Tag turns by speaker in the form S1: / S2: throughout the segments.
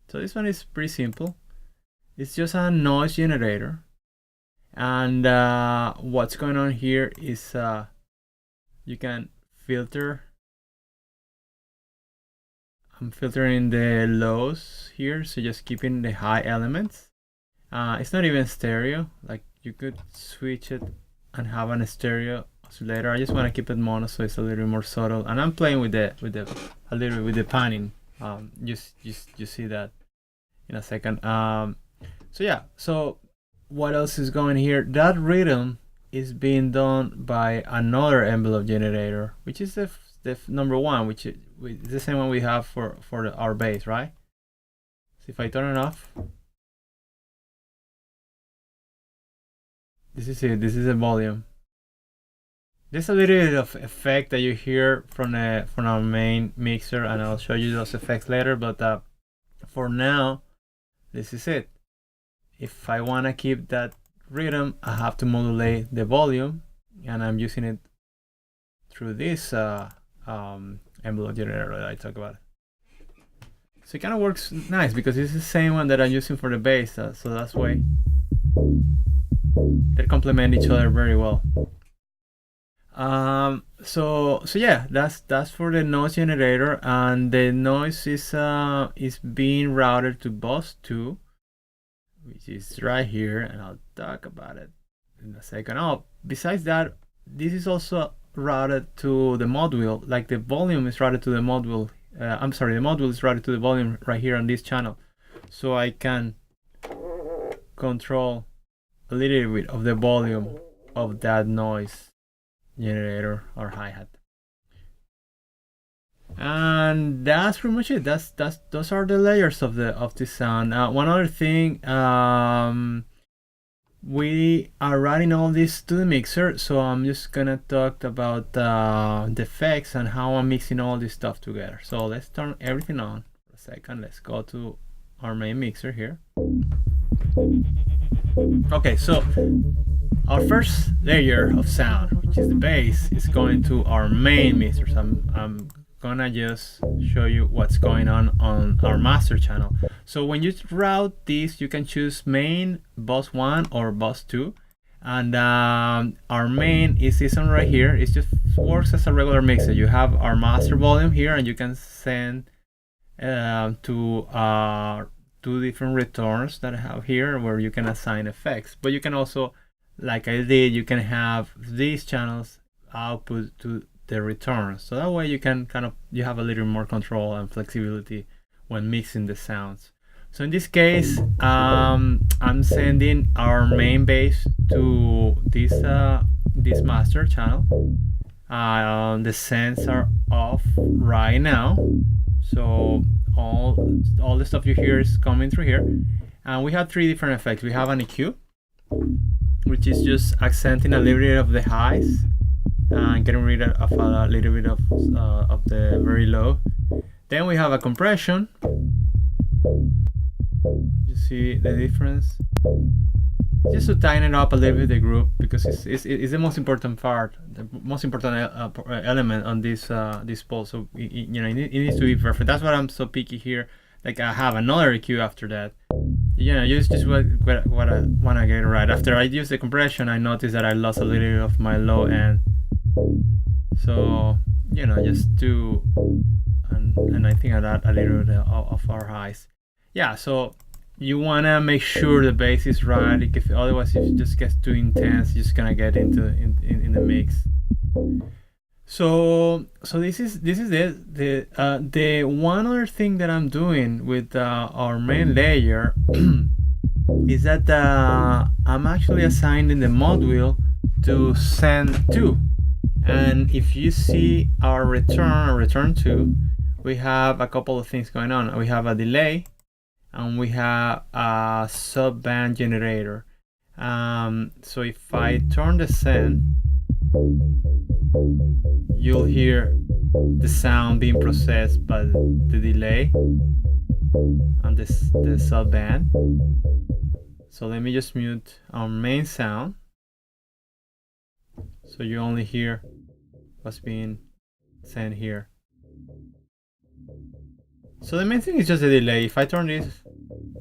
S1: So this one is pretty simple. It's just a noise generator. And what's going on here is you can filter. I'm filtering the lows here, so just keeping the high elements. It's not even stereo. Like you could switch it and have an stereo later. I just want to keep it mono, so it's a little more subtle. And I'm playing with a little bit with the panning. You see that in a second. So yeah. So what else is going here? That rhythm is being done by another envelope generator, which is the number one, which is the same one we have for our bass, right? So if I turn it off, this is it. This is the volume. There's a little bit of effect that you hear from our main mixer, and I'll show you those effects later. But for now, this is it. If I want to keep that rhythm, I have to modulate the volume, and I'm using it through this envelope generator that I talked about. So it kind of works nice because it's the same one that I'm using for the bass, so that's why they complement each other very well. So yeah, that's for the noise generator, and the noise is being routed to bus 2, which is right here, and I'll talk about it in a second. Oh, besides that, this is also routed to the mod wheel. Like the volume is routed to the mod wheel. I'm sorry, the mod wheel is routed to the volume right here on this channel, so I can control a little bit of the volume of that noise generator or hi-hat. And that's pretty much it. Those are the layers of the sound. One other thing, we are running all this to the mixer, so I'm just gonna talk about the effects and how I'm mixing all this stuff together. So let's turn everything on for a second. Let's go to our main mixer here. Okay, so our first layer of sound, which is the bass, is going to our main mixer. So I'm gonna just show you what's going on our master channel. So when you route this, you can choose main, bus 1 or bus 2, and our main is this one right here. It just works as a regular mixer. You have our master volume here, and you can send to 2 different returns that I have here where you can assign effects. But you can also, like I did, you can have these channels output to the returns, so that way you can you have a little more control and flexibility when mixing the sounds. So in this case, I'm sending our main bass to this master channel. The sends are off right now, so all the stuff you hear is coming through here. And we have 3 different effects. We have an EQ, which is just accenting a little bit of the highs and getting rid of a little bit of the very low. Then we have a compression. You see the difference? Just to tighten it up a little bit, the group, because it's the most important part, the most important element on this pulse. So it needs to be perfect. That's why I'm so picky here. Like I have another EQ after that. Just what I want to get right. After I use the compression, I noticed that I lost a little bit of my low end. So just to and I think I add a little bit of our highs. Yeah, so you wanna make sure the bass is right, because otherwise if it just gets too intense, you're just gonna get into the mix. So this is it. The one other thing that I'm doing with our main layer is that I'm actually assigning the mod wheel to send to. And if you see our return to, we have a couple of things going on. We have a delay, and we have a sub-band generator. So if I turn the send, you'll hear the sound being processed by the delay on the sub-band. So let me just mute our main sound, so you only hear what's being sent here. So the main thing is just the delay. If I turn this,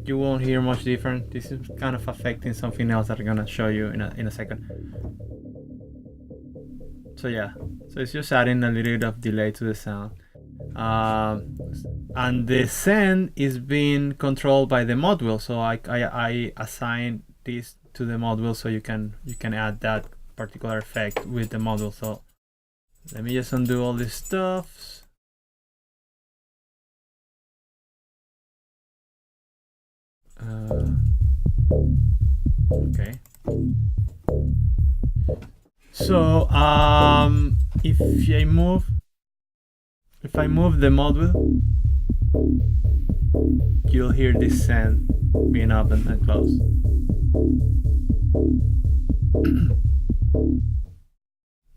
S1: you won't hear much different. This is kind of affecting something else that I'm gonna show you in a second. So yeah, so it's just adding a little bit of delay to the sound. And the send is being controlled by the mod wheel. So I assign this to the mod wheel so you can add that particular effect with the mod wheel. So let me just undo all this stuff. Okay. So if I move the mod wheel, you'll hear this send being open and closed.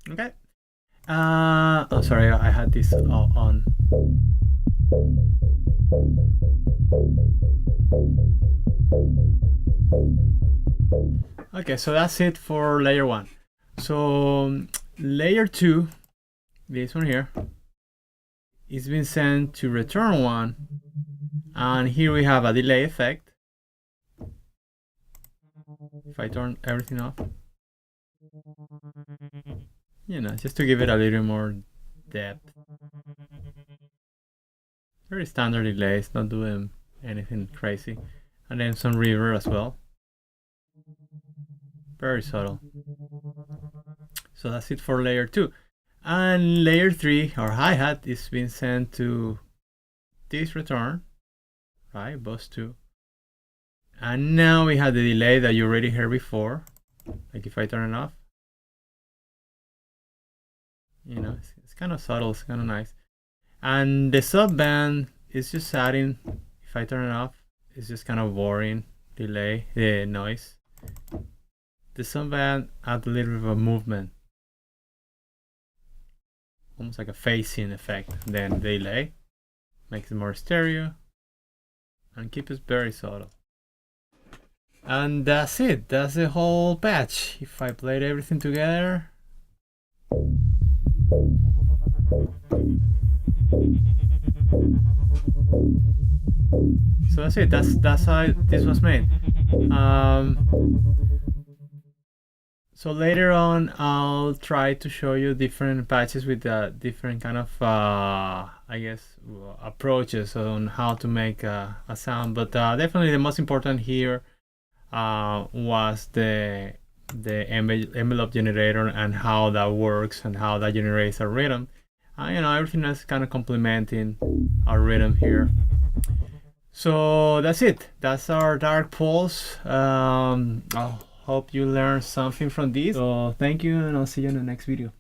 S1: Okay. Oh, sorry, I had this on. Okay, so that's it for layer 1. So layer 2, this one here, is being sent to return 1, and here we have a delay effect. If I turn everything off, you know, just to give it a little more depth. Very standard delays, not doing anything crazy. And then some reverb as well. Very subtle. So that's it for layer 2. And layer 3, our hi-hat, is being sent to this return, right? Bus 2. And now we have the delay that you already heard before. Like if I turn it off, you know, it's kind of subtle, it's kind of nice. And the subband is just adding, if I turn it off, it's just kind of boring delay, the noise. The subband adds a little bit of a movement, almost like a phasing effect. Then the delay makes it more stereo and keeps it very subtle. And that's it. That's the whole patch. If I played everything together, so that's it. That's how this was made. So later on, I'll try to show you different patches with different kind of, I guess, approaches on how to make a sound. But definitely the most important here was the envelope generator and how that works and how that generates a rhythm. You know, everything is kind of complementing our rhythm here. So that's it. That's our dark pulse. I hope you learned something from this. So thank you, and I'll see you in the next video.